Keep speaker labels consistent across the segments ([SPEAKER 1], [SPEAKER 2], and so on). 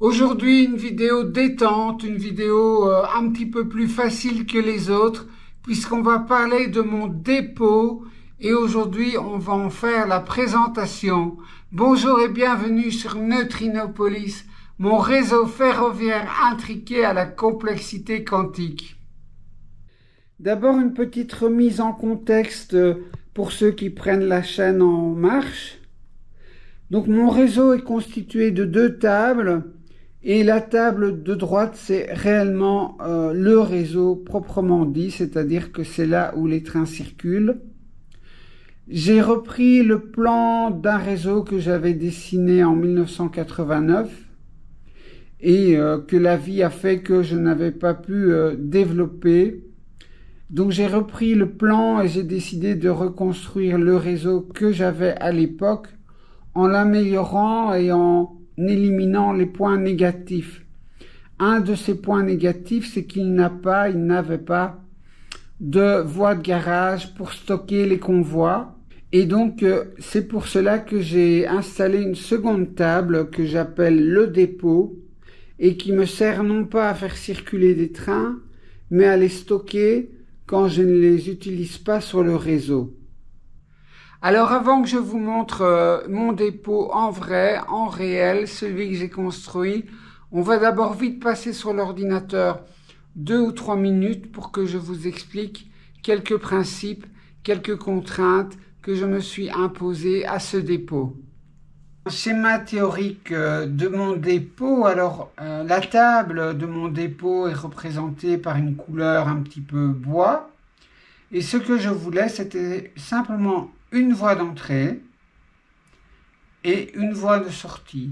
[SPEAKER 1] Aujourd'hui, une vidéo détente, une vidéo un petit peu plus facile que les autres, puisqu'on va parler de mon dépôt et aujourd'hui, on va en faire la présentation. Bonjour et bienvenue sur Neutrinopolis, mon réseau ferroviaire intriqué à la complexité quantique. D'abord, une petite remise en contexte pour ceux qui prennent la chaîne en marche. Donc, mon réseau est constitué de deux tables. Et la table de droite, c'est réellement le réseau proprement dit, c'est-à-dire que c'est là où les trains circulent. J'ai repris le plan d'un réseau que j'avais dessiné en 1989 et que la vie a fait que je n'avais pas pu développer. Donc j'ai repris le plan et j'ai décidé de reconstruire le réseau que j'avais à l'époque en l'améliorant et en éliminant les points négatifs. Un de ces points négatifs, c'est qu'il n'avait pas de voie de garage pour stocker les convois. Et donc, c'est pour cela que j'ai installé une seconde table que j'appelle le dépôt et qui me sert non pas à faire circuler des trains, mais à les stocker quand je ne les utilise pas sur le réseau. Alors avant que je vous montre mon dépôt en vrai, en réel, celui que j'ai construit, on va d'abord vite passer sur l'ordinateur 2 ou 3 minutes pour que je vous explique quelques principes, quelques contraintes que je me suis imposées à ce dépôt. Schéma théorique de mon dépôt. Alors la table de mon dépôt est représentée par une couleur un petit peu bois. Et ce que je voulais, c'était simplement une voie d'entrée et une voie de sortie.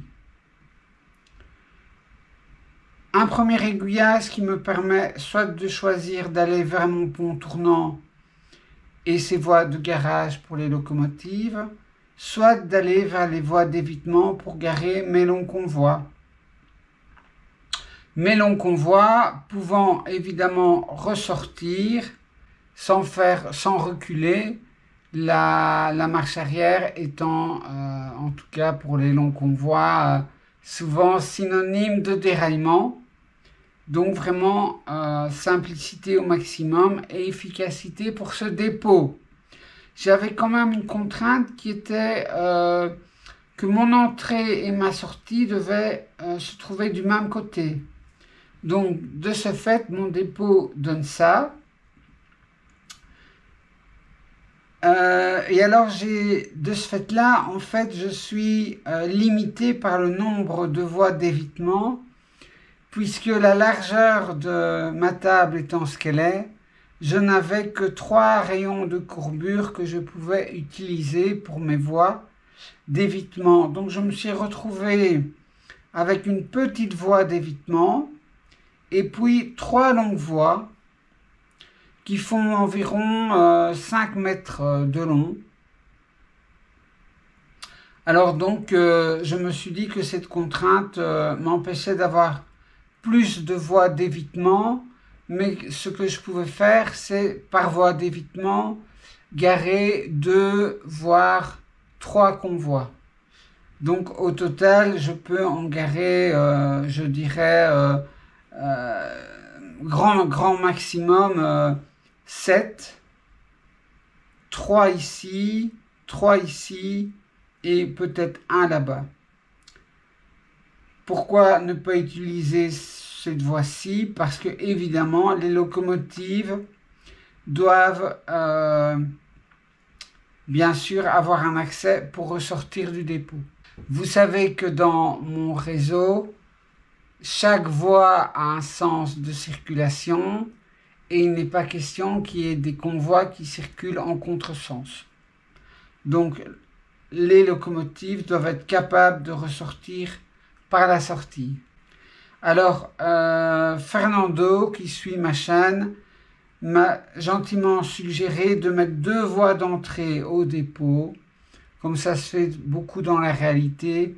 [SPEAKER 1] Un premier aiguillage qui me permet soit de choisir d'aller vers mon pont tournant et ses voies de garage pour les locomotives, soit d'aller vers les voies d'évitement pour garer mes longs convois. Mes longs convois pouvant évidemment ressortir sans reculer, la marche arrière étant, en tout cas pour les longs convois, souvent synonyme de déraillement. Donc vraiment simplicité au maximum et efficacité pour ce dépôt. J'avais quand même une contrainte qui était que mon entrée et ma sortie devaient se trouver du même côté. Donc de ce fait, mon dépôt donne ça. Et alors de ce fait-là, en fait, je suis limité par le nombre de voies d'évitement, puisque la largeur de ma table étant ce qu'elle est, je n'avais que 3 rayons de courbure que je pouvais utiliser pour mes voies d'évitement. Donc je me suis retrouvé avec une petite voie d'évitement et puis 3 longues voies qui font environ 5 mètres de long. Alors donc, je me suis dit que cette contrainte m'empêchait d'avoir plus de voies d'évitement, mais ce que je pouvais faire, c'est par voie d'évitement, garer 2 voire 3 convois. Donc au total, je peux en garer, je dirais, grand maximum 7, 3 ici, 3 ici et peut-être 1 là-bas. Pourquoi ne pas utiliser cette voie-ci? Parce que évidemment les locomotives doivent bien sûr avoir un accès pour ressortir du dépôt. Vous savez que dans mon réseau, chaque voie a un sens de circulation. Et il n'est pas question qu'il y ait des convois qui circulent en contresens. Donc, les locomotives doivent être capables de ressortir par la sortie. Alors, Fernando, qui suit ma chaîne, m'a gentiment suggéré de mettre 2 voies d'entrée au dépôt, comme ça se fait beaucoup dans la réalité,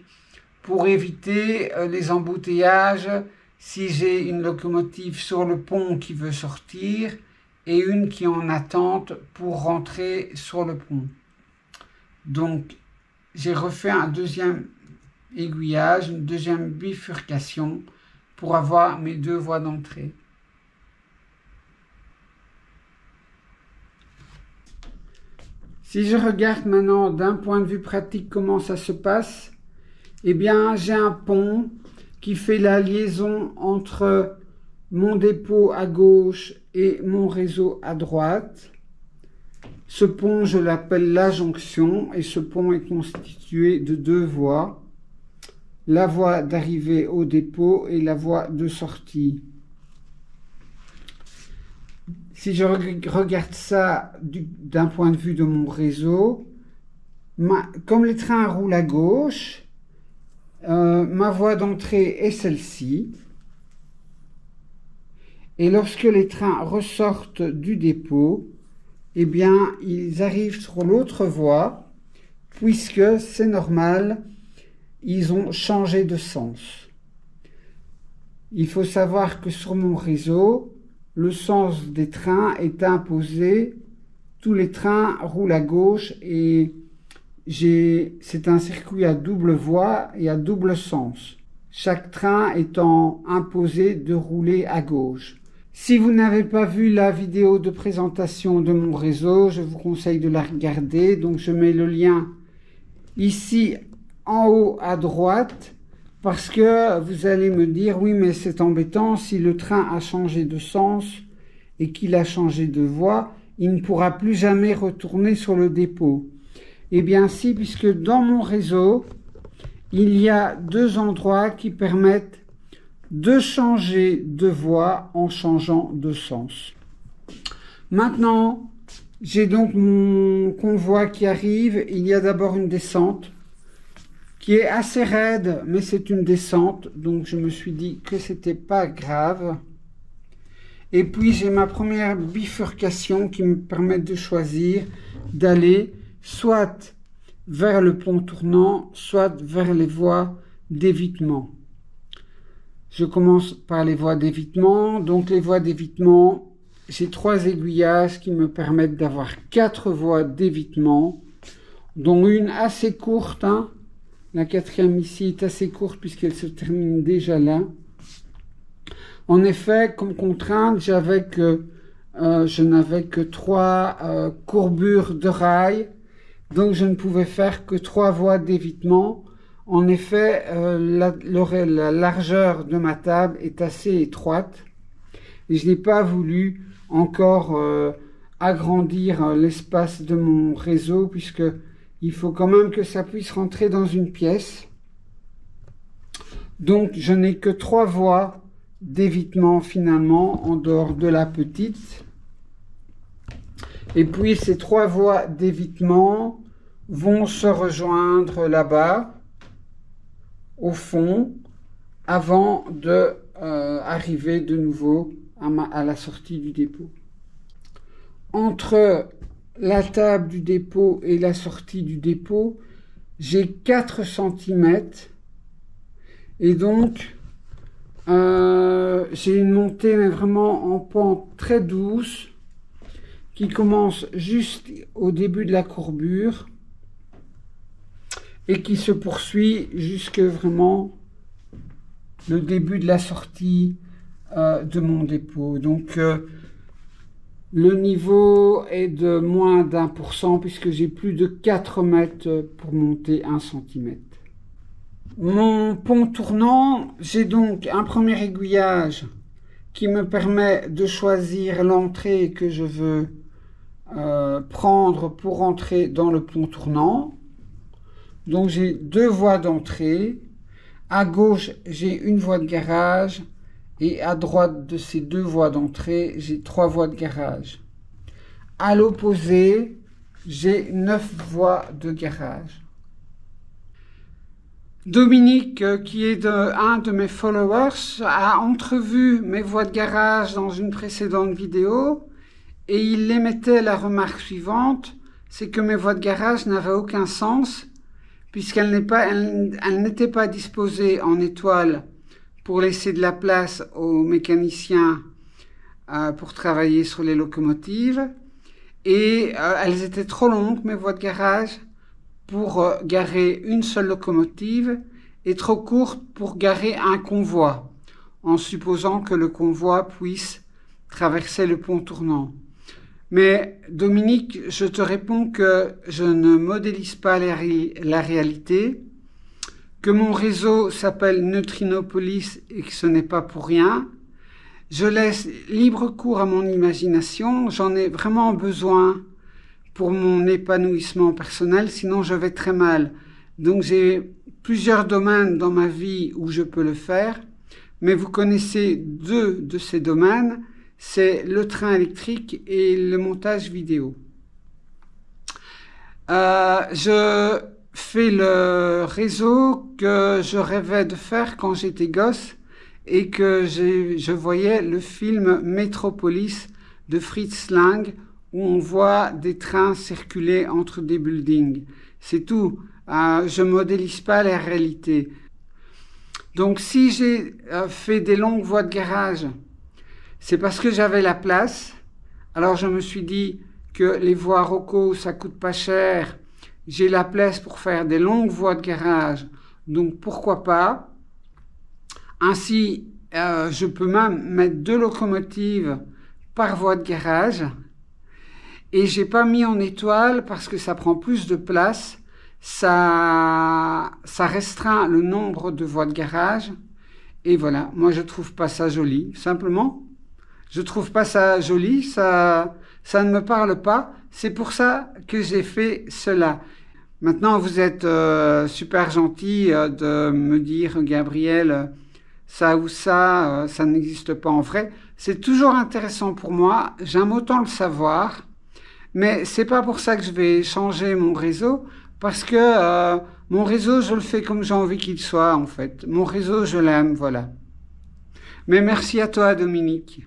[SPEAKER 1] pour éviter les embouteillages si j'ai une locomotive sur le pont qui veut sortir et une qui est en attente pour rentrer sur le pont. Donc, j'ai refait un deuxième aiguillage, une deuxième bifurcation pour avoir mes deux voies d'entrée. Si je regarde maintenant d'un point de vue pratique comment ça se passe, eh bien j'ai un pont qui fait la liaison entre mon dépôt à gauche et mon réseau à droite. Ce pont, je l'appelle la jonction, et ce pont est constitué de deux voies, la voie d'arrivée au dépôt et la voie de sortie. Si je regarde ça d'un point de vue de mon réseau, comme les trains roulent à gauche, ma voie d'entrée est celle-ci. Et lorsque les trains ressortent du dépôt, eh bien, ils arrivent sur l'autre voie, puisque c'est normal, ils ont changé de sens. Il faut savoir que sur mon réseau, le sens des trains est imposé. Tous les trains roulent à gauche et c'est un circuit à double voie et à double sens. Chaque train étant imposé de rouler à gauche. Si vous n'avez pas vu la vidéo de présentation de mon réseau, je vous conseille de la regarder. Donc je mets le lien ici en haut à droite, parce que vous allez me dire, oui mais c'est embêtant, si le train a changé de sens et qu'il a changé de voie, il ne pourra plus jamais retourner sur le dépôt. Eh bien si, puisque dans mon réseau, il y a deux endroits qui permettent de changer de voie en changeant de sens. Maintenant, j'ai donc mon convoi qui arrive. Il y a d'abord une descente qui est assez raide, mais c'est une descente, donc je me suis dit que c'était pas grave. Et puis j'ai ma première bifurcation qui me permet de choisir d'aller soit vers le pont tournant, soit vers les voies d'évitement. Je commence par les voies d'évitement. Donc les voies d'évitement, j'ai 3 aiguillages qui me permettent d'avoir 4 voies d'évitement, dont une assez courte. La 4e ici est assez courte puisqu'elle se termine déjà là. En effet, comme contrainte, je n'avais que 3 courbures de rails, donc je ne pouvais faire que 3 voies d'évitement. En effet, la largeur de ma table est assez étroite et je n'ai pas voulu encore agrandir l'espace de mon réseau, puisque il faut quand même que ça puisse rentrer dans une pièce. Donc je n'ai que 3 voies d'évitement finalement, en dehors de la petite. Et puis ces 3 voies d'évitement vont se rejoindre là-bas, au fond, avant de arriver de nouveau à la sortie du dépôt. Entre la table du dépôt et la sortie du dépôt, j'ai 4 cm, et donc j'ai une montée mais vraiment en pente très douce qui commence juste au début de la courbure et qui se poursuit jusque vraiment le début de la sortie de mon dépôt. Donc le niveau est de moins d'1% puisque j'ai plus de 4 mètres pour monter 1 cm. Mon pont tournant, j'ai donc un premier aiguillage qui me permet de choisir l'entrée que je veux prendre pour entrer dans le pont tournant. Donc j'ai 2 voies d'entrée. À gauche, j'ai une voie de garage. Et à droite de ces 2 voies d'entrée, j'ai 3 voies de garage. À l'opposé, j'ai 9 voies de garage. Dominique, qui est un de mes followers, a entrevu mes voies de garage dans une précédente vidéo et il émettait la remarque suivante, c'est que mes voies de garage n'avaient aucun sens puisqu'elles n'étaient pas disposées en étoile pour laisser de la place aux mécaniciens pour travailler sur les locomotives. Et elles étaient trop longues, mes voies de garage, pour garer une seule locomotive. est trop courte pour garer un convoi, en supposant que le convoi puisse traverser le pont tournant. Mais Dominique, je te réponds que je ne modélise pas la réalité, que mon réseau s'appelle Neutrinopolis et que ce n'est pas pour rien. Je laisse libre cours à mon imagination, j'en ai vraiment besoin pour mon épanouissement personnel, sinon je vais très mal. Donc j'ai plusieurs domaines dans ma vie où je peux le faire, mais vous connaissez deux de ces domaines, c'est le train électrique et le montage vidéo. Je fais le réseau que je rêvais de faire quand j'étais gosse et que je voyais le film Metropolis de Fritz Lang où on voit des trains circuler entre des buildings. C'est tout. Je modélise pas la réalité. Donc si j'ai fait des longues voies de garage, c'est parce que j'avais la place. Alors je me suis dit que les voies Rocco, ça coûte pas cher. J'ai la place pour faire des longues voies de garage. Donc pourquoi pas. Ainsi, je peux même mettre 2 locomotives par voie de garage. Et j'ai pas mis en étoile parce que ça prend plus de place. Ça restreint le nombre de voies de garage. Et voilà, moi je trouve pas ça joli. Simplement, je trouve pas ça joli, ça ne me parle pas. C'est pour ça que j'ai fait cela. Maintenant, vous êtes super gentil de me dire, Gabriel, ça ou ça n'existe pas en vrai. C'est toujours intéressant pour moi. J'aime autant le savoir. Mais c'est pas pour ça que je vais changer mon réseau. Parce que mon réseau, je le fais comme j'ai envie qu'il soit, en fait. Mon réseau, je l'aime, voilà. Mais merci à toi, Dominique.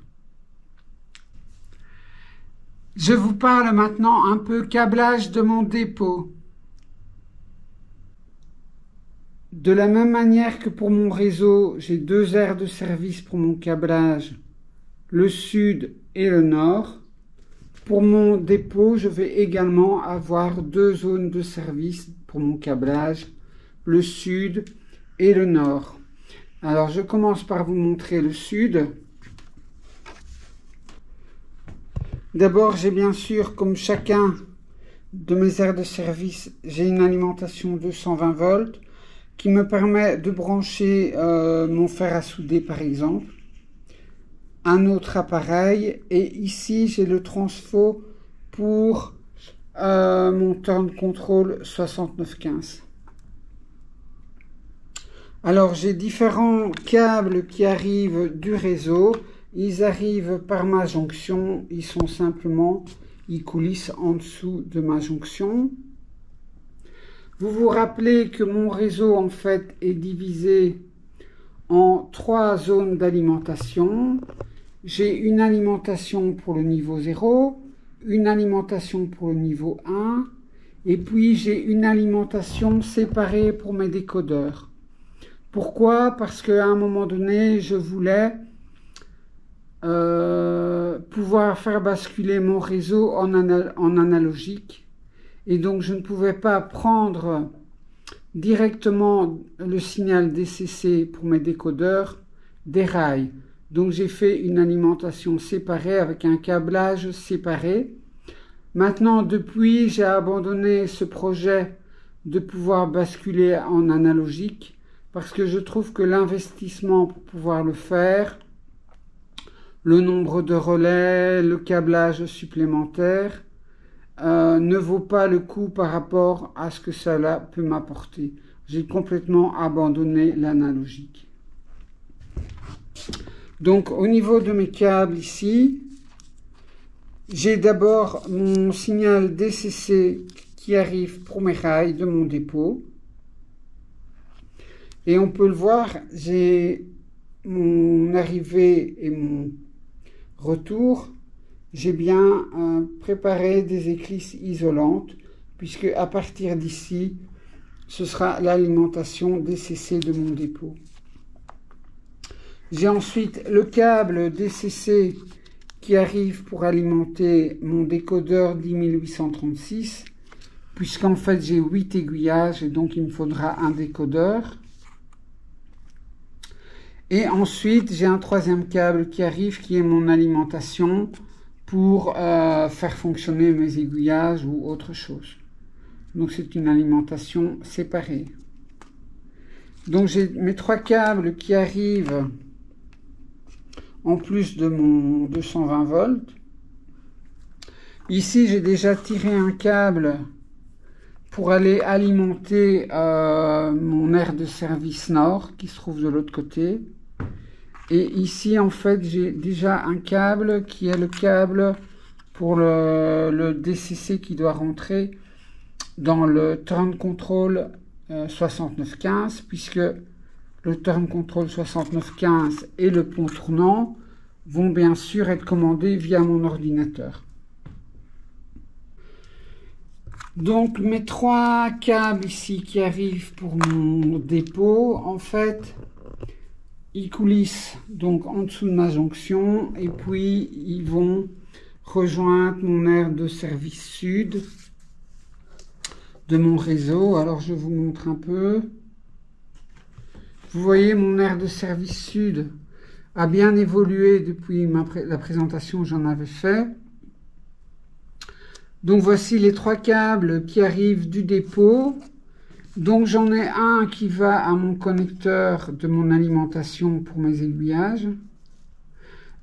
[SPEAKER 1] Je vous parle maintenant un peu câblage de mon dépôt. De la même manière que pour mon réseau, j'ai 2 aires de service pour mon câblage, le sud et le nord. Pour mon dépôt, je vais également avoir 2 zones de service pour mon câblage, le sud et le nord. Alors, je commence par vous montrer le sud. D'abord, j'ai bien sûr, comme chacun de mes aires de service, j'ai une alimentation 220 volts qui me permet de brancher mon fer à souder, par exemple. Un autre appareil et ici j'ai le transfo pour mon turn control 6915. Alors j'ai différents câbles qui arrivent du réseau, ils arrivent par ma jonction, ils coulissent en dessous de ma jonction. Vous vous rappelez que mon réseau en fait est divisé en 3 zones d'alimentation. J'ai une alimentation pour le niveau 0, une alimentation pour le niveau 1, et puis j'ai une alimentation séparée pour mes décodeurs. Pourquoi? Parce qu'à un moment donné, je voulais pouvoir faire basculer mon réseau en analogique, et donc je ne pouvais pas prendre directement le signal DCC pour mes décodeurs des rails. Donc j'ai fait une alimentation séparée avec un câblage séparé. Maintenant, depuis, j'ai abandonné ce projet de pouvoir basculer en analogique parce que je trouve que l'investissement pour pouvoir le faire, le nombre de relais, le câblage supplémentaire, ne vaut pas le coup par rapport à ce que cela peut m'apporter. J'ai complètement abandonné l'analogique. Donc au niveau de mes câbles ici, j'ai d'abord mon signal DCC qui arrive pour mes rails de mon dépôt. Et on peut le voir, j'ai mon arrivée et mon retour. J'ai bien préparé des éclisses isolantes, puisque à partir d'ici, ce sera l'alimentation DCC de mon dépôt. J'ai ensuite le câble DCC qui arrive pour alimenter mon décodeur 10836, puisqu'en fait j'ai 8 aiguillages et donc il me faudra un décodeur. Et ensuite, j'ai un troisième câble qui arrive, qui est mon alimentation pour faire fonctionner mes aiguillages ou autre chose. Donc c'est une alimentation séparée. Donc j'ai mes 3 câbles qui arrivent en plus de mon 220 volts. Ici, j'ai déjà tiré un câble pour aller alimenter mon aire de service nord qui se trouve de l'autre côté. Et ici, en fait, j'ai déjà un câble qui est le câble pour le DCC qui doit rentrer dans le Turn Control 6915, puisque le Turn Control 6915 et le pont tournant vont bien sûr être commandés via mon ordinateur. Donc mes 3 câbles ici qui arrivent pour mon dépôt, en fait, ils coulissent donc en dessous de ma jonction et puis ils vont rejoindre mon aire de service sud de mon réseau. Alors je vous montre un peu. Vous voyez, mon aire de service sud a bien évolué depuis la présentation que j'en avais fait. Donc voici les 3 câbles qui arrivent du dépôt. Donc j'en ai un qui va à mon connecteur de mon alimentation pour mes aiguillages.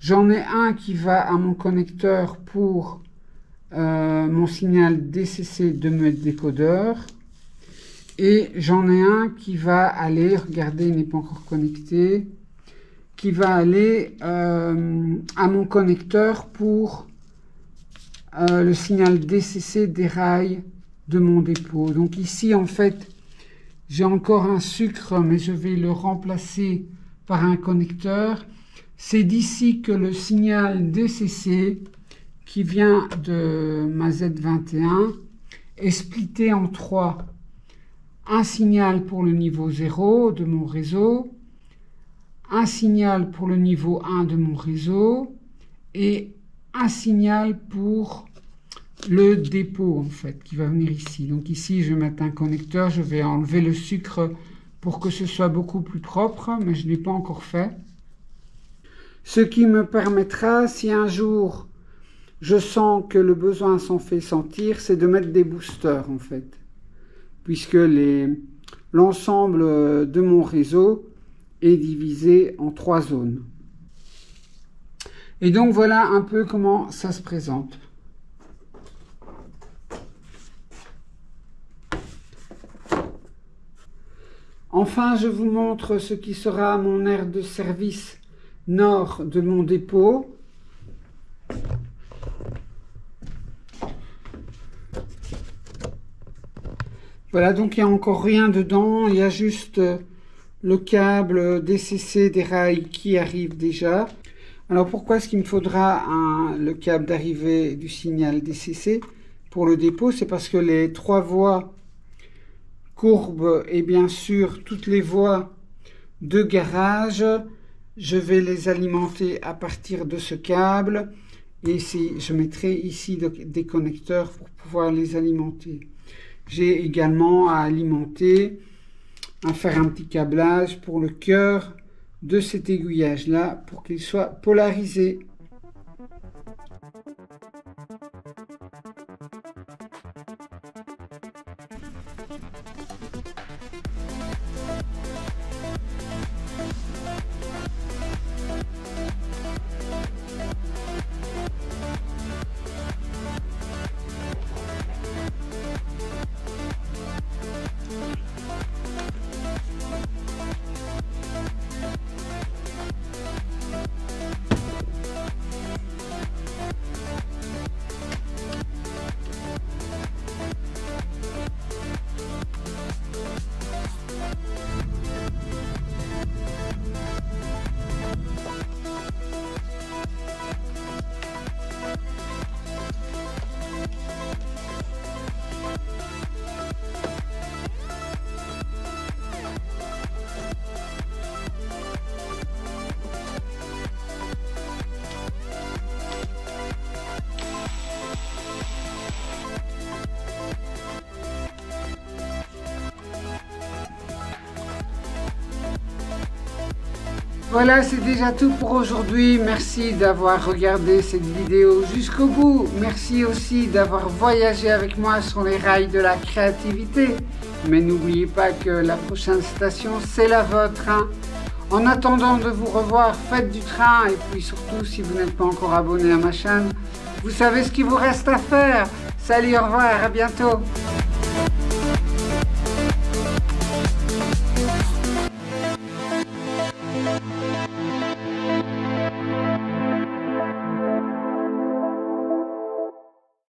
[SPEAKER 1] J'en ai un qui va à mon connecteur pour mon signal DCC de mes décodeurs. Et j'en ai un qui va aller, regardez, il n'est pas encore connecté, qui va aller à mon connecteur pour le signal DCC des rails de mon dépôt. Donc ici, en fait, j'ai encore un sucre, mais je vais le remplacer par un connecteur. C'est d'ici que le signal DCC qui vient de ma Z21 est splitté en 3. Un signal pour le niveau 0 de mon réseau, un signal pour le niveau 1 de mon réseau et un signal pour le dépôt, en fait, qui va venir ici. Donc ici, je vais mettre un connecteur, je vais enlever le sucre pour que ce soit beaucoup plus propre, mais je ne l'ai pas encore fait. Ce qui me permettra, si un jour je sens que le besoin s'en fait sentir, c'est de mettre des boosters, en fait, puisque l'ensemble de mon réseau est divisé en 3 zones. Et donc voilà un peu comment ça se présente. Enfin, je vous montre ce qui sera mon aire de service nord de mon dépôt. Voilà, donc il n'y a encore rien dedans, il y a juste le câble DCC des rails qui arrive déjà. Alors pourquoi est-ce qu'il me faudra le câble d'arrivée du signal DCC pour le dépôt? C'est parce que les 3 voies courbes et bien sûr toutes les voies de garage, je vais les alimenter à partir de ce câble et je mettrai ici des connecteurs pour pouvoir les alimenter. J'ai également à faire un petit câblage pour le cœur de cet aiguillage là pour qu'il soit polarisé. Voilà, c'est déjà tout pour aujourd'hui. Merci d'avoir regardé cette vidéo jusqu'au bout. Merci aussi d'avoir voyagé avec moi sur les rails de la créativité. Mais n'oubliez pas que la prochaine station, c'est la vôtre, hein. En attendant de vous revoir, faites du train. Et puis surtout, si vous n'êtes pas encore abonné à ma chaîne, vous savez ce qu'il vous reste à faire. Salut, au revoir, à bientôt.